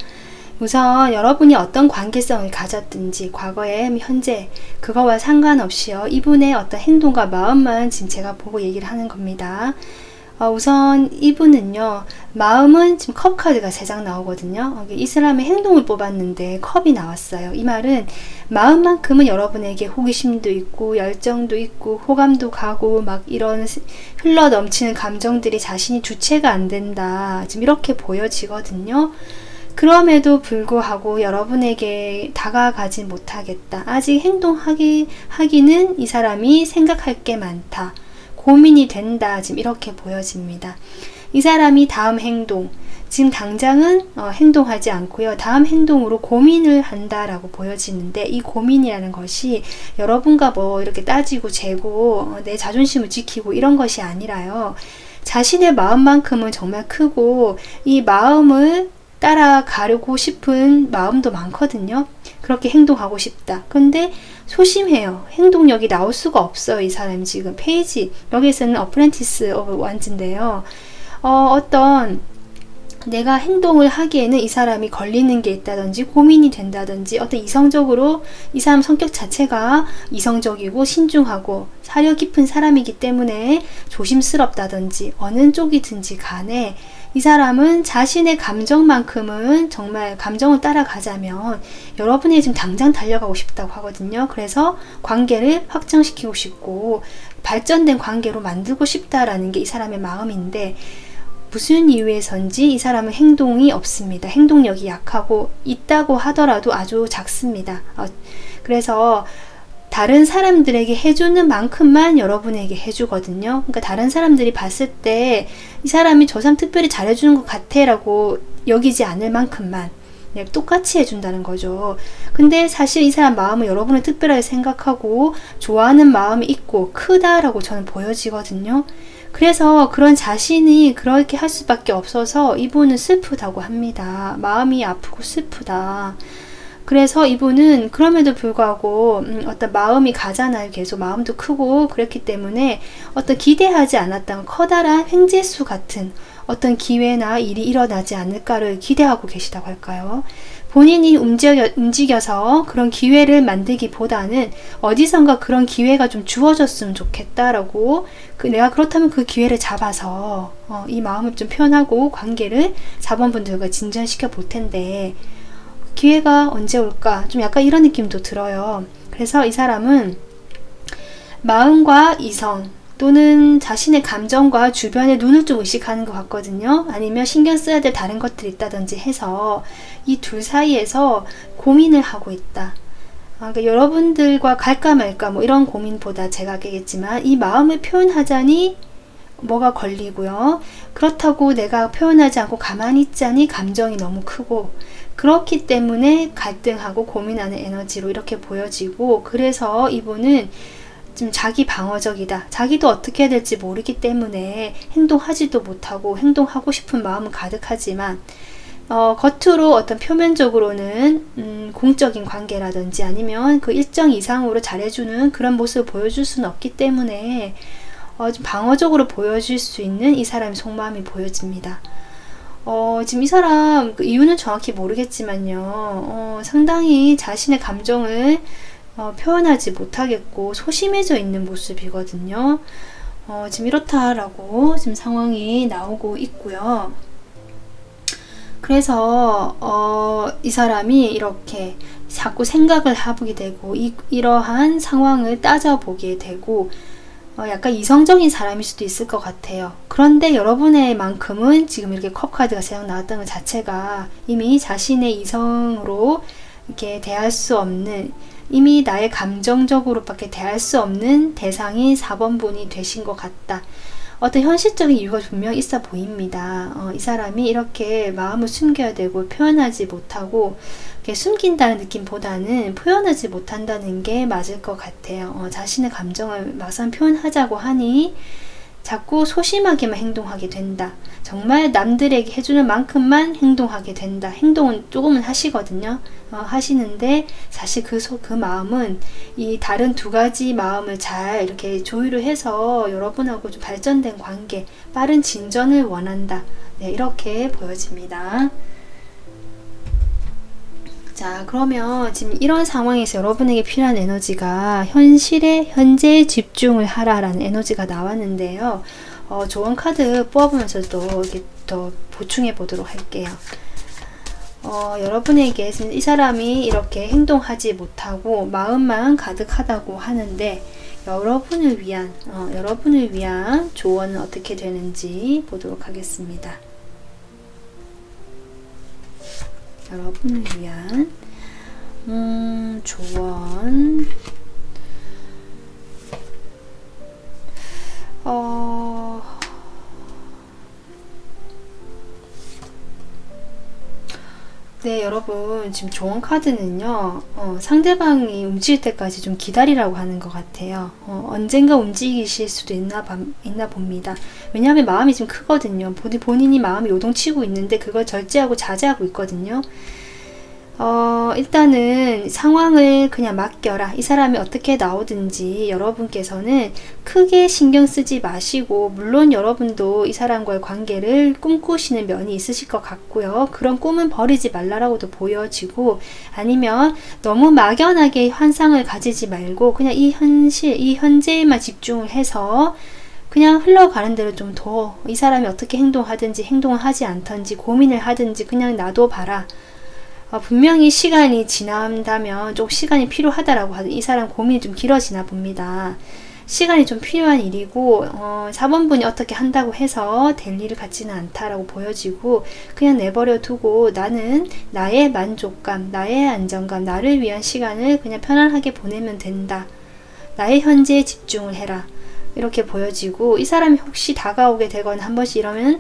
우선 여러분이 어떤 관계성을 가졌든지 과거에 현재 그거와 상관없이요. 이분의 어떤 행동과 마음만 지금 제가 보고 얘기를 하는 겁니다. 우선 이분은요, 마음은 지금 컵 카드가 3장 나오거든요. 이 사람의 행동을 뽑았는데 컵이 나왔어요. 이 말은 마음만큼은 여러분에게 호기심도 있고 열정도 있고 호감도 가고 막 이런 흘러 넘치는 감정들이 자신이 주체가 안 된다, 지금 이렇게 보여지거든요. 그럼에도 불구하고 여러분에게 다가가지 못하겠다, 아직 하기는 이 사람이 생각할 게 많다, 고민이 된다, 지금 이렇게 보여집니다. 이 사람이 다음 행동, 지금 당장은 행동하지 않고요. 다음 행동으로 고민을 한다라고 보여지는데, 이 고민이라는 것이 여러분과 뭐 이렇게 따지고 재고 내 자존심을 지키고 이런 것이 아니라요. 자신의 마음만큼은 정말 크고 이 마음을 따라가려고 싶은 마음도 많거든요. 그렇게 행동하고 싶다. 근데 소심해요. 행동력이 나올 수가 없어요. 이 사람이 지금 페이지, 여기에서는 어프렌티스 오브 완즈인데요. 어떤 내가 행동을 하기에는 이 사람이 걸리는 게 있다든지 고민이 된다든지, 어떤 이성적으로 이 사람 성격 자체가 이성적이고 신중하고 사려 깊은 사람이기 때문에 조심스럽다든지 어느 쪽이든지 간에 이 사람은 자신의 감정만큼은, 정말 감정을 따라가자면 여러분이 지금 당장 달려가고 싶다고 하거든요. 그래서 관계를 확장시키고 싶고 발전된 관계로 만들고 싶다라는 게 이 사람의 마음인데, 무슨 이유에선지 이 사람은 행동이 없습니다. 행동력이 약하고 있다고 하더라도 아주 작습니다. 그래서 다른 사람들에게 해주는 만큼만 여러분에게 해주거든요. 그러니까 다른 사람들이 봤을 때 이 사람이 저 사람 특별히 잘해주는 것 같아 라고 여기지 않을 만큼만 똑같이 해준다는 거죠. 근데 사실 이 사람 마음은 여러분을 특별하게 생각하고 좋아하는 마음이 있고 크다라고 저는 보여지거든요. 그래서 그런 자신이 그렇게 할 수밖에 없어서 이분은 슬프다고 합니다. 마음이 아프고 슬프다. 그래서 이분은 그럼에도 불구하고 어떤 마음이 가잖아요. 계속 마음도 크고 그렇기 때문에 어떤 기대하지 않았던 커다란 횡재수 같은 어떤 기회나 일이 일어나지 않을까를 기대하고 계시다고 할까요? 본인이 움직여서 그런 기회를 만들기보다는 어디선가 그런 기회가 좀 주어졌으면 좋겠다라고, 내가 그렇다면 그 기회를 잡아서 이 마음을 좀 표현하고 관계를 4번분들과 진전시켜 볼 텐데 기회가 언제 올까? 좀 약간 이런 느낌도 들어요. 그래서 이 사람은 마음과 이성 또는 자신의 감정과 주변의 눈을 좀 의식하는 것 같거든요. 아니면 신경 써야 될 다른 것들이 있다든지 해서 이 둘 사이에서 고민을 하고 있다. 그러니까 여러분들과 갈까 말까 뭐 이런 고민보다 제가 알겠지만 이 마음을 표현하자니 뭐가 걸리고요. 그렇다고 내가 표현하지 않고 가만히 있자니 감정이 너무 크고, 그렇기 때문에 갈등하고 고민하는 에너지로 이렇게 보여지고, 그래서 이분은 좀 자기 방어적이다. 자기도 어떻게 해야 될지 모르기 때문에 행동하지도 못하고 행동하고 싶은 마음은 가득하지만 겉으로 어떤 표면적으로는 공적인 관계라든지 아니면 그 일정 이상으로 잘해주는 그런 모습을 보여줄 수는 없기 때문에 좀 방어적으로 보여줄 수 있는 이 사람의 속마음이 보여집니다. 지금 이 사람 그 이유는 정확히 모르겠지만요. 상당히 자신의 감정을 표현하지 못하겠고 소심해져 있는 모습이거든요. 지금 이렇다라고 지금 상황이 나오고 있고요. 그래서 이 사람이 이렇게 자꾸 생각을 해보게 되고 이러한 상황을 따져보게 되고 약간 이성적인 사람일 수도 있을 것 같아요. 그런데 여러분의 만큼은 지금 이렇게 컵 카드가 3장 나왔던 것 자체가 이미 자신의 이성으로 이렇게 대할 수 없는, 이미 나의 감정적으로밖에 대할 수 없는 대상이 4번 분이 되신 것 같다. 어떤 현실적인 이유가 분명 있어 보입니다. 이 사람이 이렇게 마음을 숨겨야 되고 표현하지 못하고, 숨긴다는 느낌보다는 표현하지 못한다는 게 맞을 것 같아요. 자신의 감정을 막상 표현하자고 하니 자꾸 소심하게만 행동하게 된다. 정말 남들에게 해주는 만큼만 행동하게 된다. 행동은 조금은 하시거든요. 하시는데 사실 그 마음은 이 다른 두 가지 마음을 잘 이렇게 조율을 해서 여러분하고 좀 발전된 관계, 빠른 진전을 원한다. 네, 이렇게 보여집니다. 자, 그러면 지금 이런 상황에서 여러분에게 필요한 에너지가 현재에 집중을 하라라는 에너지가 나왔는데요. 조언 카드 뽑아보면서도 이렇게 더 보충해 보도록 할게요. 여러분에게 이 사람이 이렇게 행동하지 못하고 마음만 가득하다고 하는데 여러분을 위한 조언은 어떻게 되는지 보도록 하겠습니다. 여러분을 위한 조언. 네, 여러분 지금 조언 카드는요, 상대방이 움직일 때까지 좀 기다리라고 하는 것 같아요. 언젠가 움직이실 수도 있나 봅니다. 왜냐하면 마음이 좀 크거든요. 본인이 마음이 요동치고 있는데 그걸 절제하고 자제하고 있거든요. 일단은 상황을 그냥 맡겨라. 이 사람이 어떻게 나오든지 여러분께서는 크게 신경 쓰지 마시고, 물론 여러분도 이 사람과의 관계를 꿈꾸시는 면이 있으실 것 같고요. 그런 꿈은 버리지 말라라고도 보여지고, 아니면 너무 막연하게 환상을 가지지 말고 그냥 이 현재에만 집중을 해서 그냥 흘러가는 대로 좀 더 이 사람이 어떻게 행동하든지 행동을 하지 않든지 고민을 하든지 그냥 놔둬봐라. 분명히 시간이 지난다면 좀 시간이 필요하다라고 하도 이 사람 고민이 좀 길어지나 봅니다. 시간이 좀 필요한 일이고 4번 분이 어떻게 한다고 해서 될 일을 같지는 않다라고 보여지고, 그냥 내버려 두고 나는 나의 만족감, 나의 안정감, 나를 위한 시간을 그냥 편안하게 보내면 된다. 나의 현재에 집중을 해라. 이렇게 보여지고, 이 사람이 혹시 다가오게 되거나 한 번씩 이러면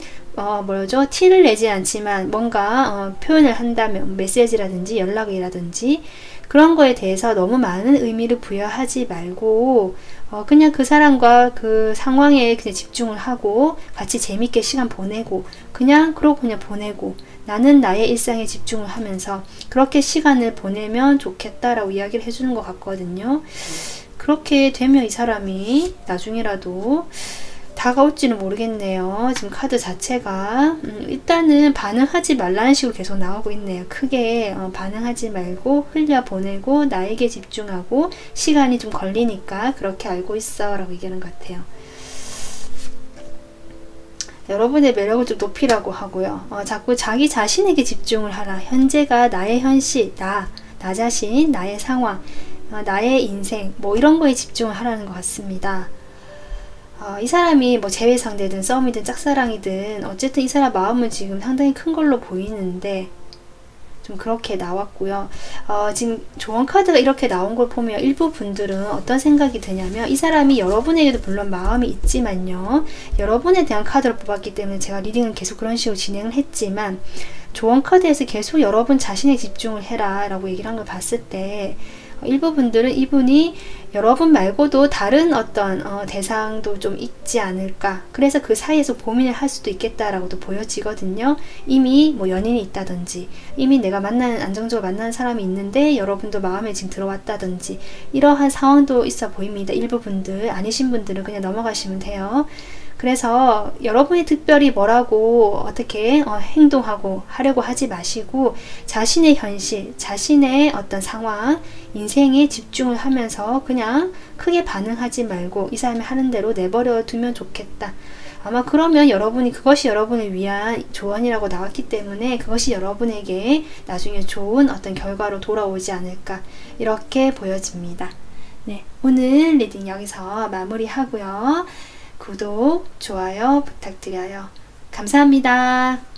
티를 내지 않지만 뭔가 표현을 한다면 메시지라든지 연락이라든지 그런 거에 대해서 너무 많은 의미를 부여하지 말고 그냥 그 사람과 그 상황에 그냥 집중을 하고 같이 재밌게 시간 보내고 그러고 그냥 보내고 나는 나의 일상에 집중을 하면서 그렇게 시간을 보내면 좋겠다라고 이야기를 해주는 것 같거든요. 그렇게 되면 이 사람이 나중에라도 다가올지는 모르겠네요. 지금 카드 자체가 일단은 반응하지 말라는 식으로 계속 나오고 있네요. 크게 반응하지 말고 흘려보내고 나에게 집중하고 시간이 좀 걸리니까 그렇게 알고 있어 라고 얘기하는 것 같아요. 여러분의 매력을 좀 높이라고 하고요. 자꾸 자기 자신에게 집중을 하라. 현재가 나의 현실, 나 자신, 나의 상황, 나의 인생 이런 거에 집중을 하라는 것 같습니다. 이 사람이 재회 상대든 썸이든 짝사랑이든 어쨌든 이 사람 마음은 지금 상당히 큰 걸로 보이는데 좀 그렇게 나왔고요. 지금 조언 카드가 이렇게 나온 걸 보면 일부 분들은 어떤 생각이 드냐면, 이 사람이 여러분에게도 물론 마음이 있지만요, 여러분에 대한 카드를 뽑았기 때문에 제가 리딩은 계속 그런 식으로 진행을 했지만, 조언 카드에서 계속 여러분 자신에 집중을 해라 라고 얘기를 한 걸 봤을 때 일부 분들은 이분이 여러분 말고도 다른 어떤 대상도 좀 있지 않을까. 그래서 그 사이에서 고민을 할 수도 있겠다라고도 보여지거든요. 이미 뭐 연인이 있다든지, 이미 내가 안정적으로 만나는 사람이 있는데 여러분도 마음에 지금 들어왔다든지, 이러한 상황도 있어 보입니다. 일부 분들, 아니신 분들은 그냥 넘어가시면 돼요. 그래서 여러분이 특별히 뭐라고 어떻게 행동하고 하려고 하지 마시고, 자신의 현실, 자신의 어떤 상황, 인생에 집중을 하면서 그냥 크게 반응하지 말고 이 사람이 하는 대로 내버려 두면 좋겠다. 아마 그러면 그것이 여러분을 위한 조언이라고 나왔기 때문에 그것이 여러분에게 나중에 좋은 어떤 결과로 돌아오지 않을까, 이렇게 보여집니다. 네, 오늘 리딩 여기서 마무리하고요. 구독, 좋아요 부탁드려요. 감사합니다.